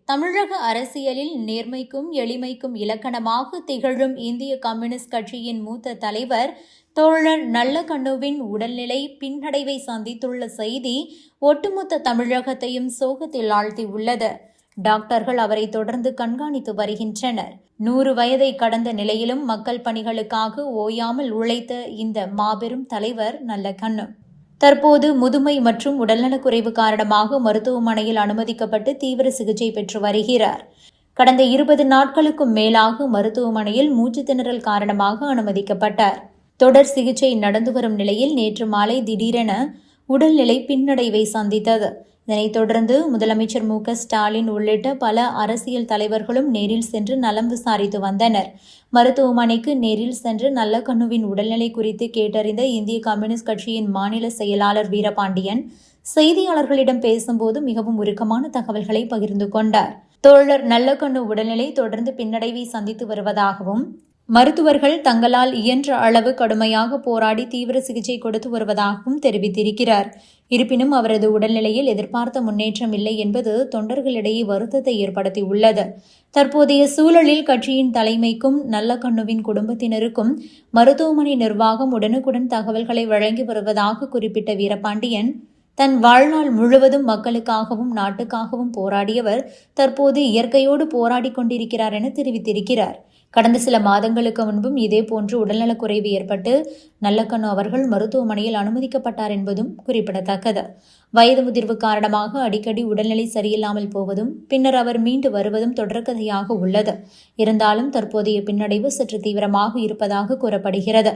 தமிழக அரசியலில் நேர்மைக்கும் எளிமைக்கும் இலக்கணமாக திகழும் இந்திய கம்யூனிஸ்ட் கட்சியின் மூத்த தலைவர் தோழர் நல்லகண்ணுவின் உடல்நிலை பின்னடைவை சந்தித்துள்ள செய்தி ஒட்டுமொத்த தமிழகத்தையும் சோகத்தில் ஆழ்த்தியுள்ளது. டாக்டர்கள் அவரை தொடர்ந்து கண்காணித்து வருகின்றனர். 100 வயதை கடந்த நிலையிலும் மக்கள் பணிகளுக்காக ஓயாமல் உழைத்த இந்த மாபெரும் தலைவர் நல்லகண்ணு தற்போது முதுமை மற்றும் உடல்நலக்குறைவு காரணமாக மருத்துவமனையில் அனுமதிக்கப்பட்டு தீவிர சிகிச்சை பெற்று வருகிறார். கடந்த 20 நாட்களுக்கும் மேலாக மருத்துவமனையில் மூச்சுத் திணறல் காரணமாக அனுமதிக்கப்பட்டார். தொடர் சிகிச்சை நடந்து வரும் நிலையில் நேற்று மாலை திடீரென உடல்நிலை பின்னடைவை சந்தித்தது. இதனைத் தொடர்ந்து முதலமைச்சர் மு.க. ஸ்டாலின் உள்ளிட்ட பல அரசியல் தலைவர்களும் நேரில் சென்று நலம் விசாரித்து வந்தனர். மருத்துவமனைக்கு நேரில் சென்று நல்லகண்ணுவின் உடல்நிலை குறித்து கேட்டறிந்த இந்திய கம்யூனிஸ்ட் கட்சியின் மாநில செயலாளர் வீரபாண்டியன் செய்தியாளர்களிடம் பேசும்போது மிகவும் உருக்கமான தகவல்களை பகிர்ந்து கொண்டார். தோழர் நல்லகண்ணு உடல்நிலை தொடர்ந்து பின்னடைவை சந்தித்து வருவதாகவும் மருத்துவர்கள் தங்களால் இயன்ற அளவு கடுமையாக போராடி தீவிர சிகிச்சை கொடுத்து வருவதாகவும் தெரிவித்திருக்கிறார். இருப்பினும் அவரது உடல்நிலையில் எதிர்பார்த்த முன்னேற்றம் இல்லை என்பது தொண்டர்களிடையே வருத்தத்தை ஏற்படுத்தியுள்ளது. தற்போதைய சூழலில் கட்சியின் தலைமைக்கும் நல்லகண்ணுவின் குடும்பத்தினருக்கும் மருத்துவமனை நிர்வாகம் உடனுக்குடன் தகவல்களை வழங்கி வருவதாக குறிப்பிட்ட வீரபாண்டியன், தன் வாழ்நாள் முழுவதும் மக்களுக்காகவும் நாட்டுக்காகவும் போராடியவர் தற்போது இயற்கையோடு போராடி கொண்டிருக்கிறார் என தெரிவித்திருக்கிறார். கடந்த சில மாதங்களுக்கு முன்பும் இதேபோன்று உடல்நலக்குறைவு ஏற்பட்டு நல்லகண்ணு அவர்கள் மருத்துவமனையில் அனுமதிக்கப்பட்டார் என்பதும் குறிப்பிடத்தக்கது. வயது முதிர்வு காரணமாக அடிக்கடி உடல்நிலை சரியில்லாமல் போவதும் பின்னர் அவர் மீண்டு வருவதும் தொடர்கதையாக உள்ளது. இருந்தாலும் தற்போதைய பின்னடைவு சற்று தீவிரமாக இருப்பதாக கூறப்படுகிறது.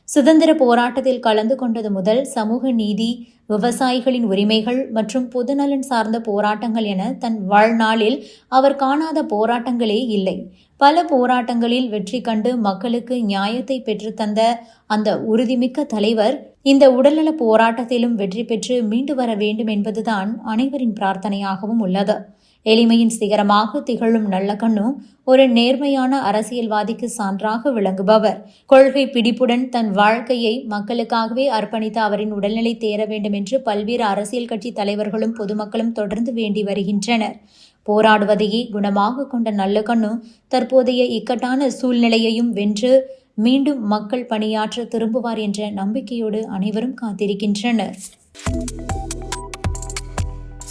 சுதந்திர போராட்டத்தில் கலந்து கொண்டது முதல் சமூக நீதி, விவசாயிகளின் உரிமைகள் மற்றும் பொதுநலன் சார்ந்த போராட்டங்கள் என தன் வாழ்நாளில் அவர் காணாத போராட்டங்களே இல்லை. பல போராட்டங்களில் வெற்றி கண்டு மக்களுக்கு நியாயத்தை பெற்றுத்தந்த அந்த உறுதிமிக்க தலைவர் இந்த உடல்நல போராட்டத்திலும் வெற்றி பெற்று மீண்டு வர வேண்டும் என்பதுதான் அனைவரின் பிரார்த்தனையாகவும் உள்ளது. எளிமையின் சிகரமாக திகழும் நல்லகண்ணு ஒரு நேர்மையான அரசியல்வாதிக்கு சான்றாக விளங்குபவர். கொள்கை பிடிப்புடன் தன் வாழ்க்கையை மக்களுக்காகவே அர்ப்பணித்த அவரின் உடல்நிலை தேர வேண்டும் என்று பல்வேறு அரசியல் கட்சி தலைவர்களும் பொதுமக்களும் தொடர்ந்து வேண்டி வருகின்றனர். போராடுவதையே குணமாக கொண்ட நல்லகண்ணு தற்போதைய இக்கட்டான சூழ்நிலையையும் வென்று மீண்டும் மக்கள் பணியாற்ற திரும்புவார் என்ற நம்பிக்கையோடு அனைவரும் காத்திருக்கின்றனர்.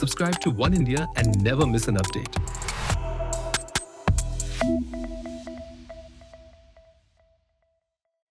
Subscribe to One India and never miss an update.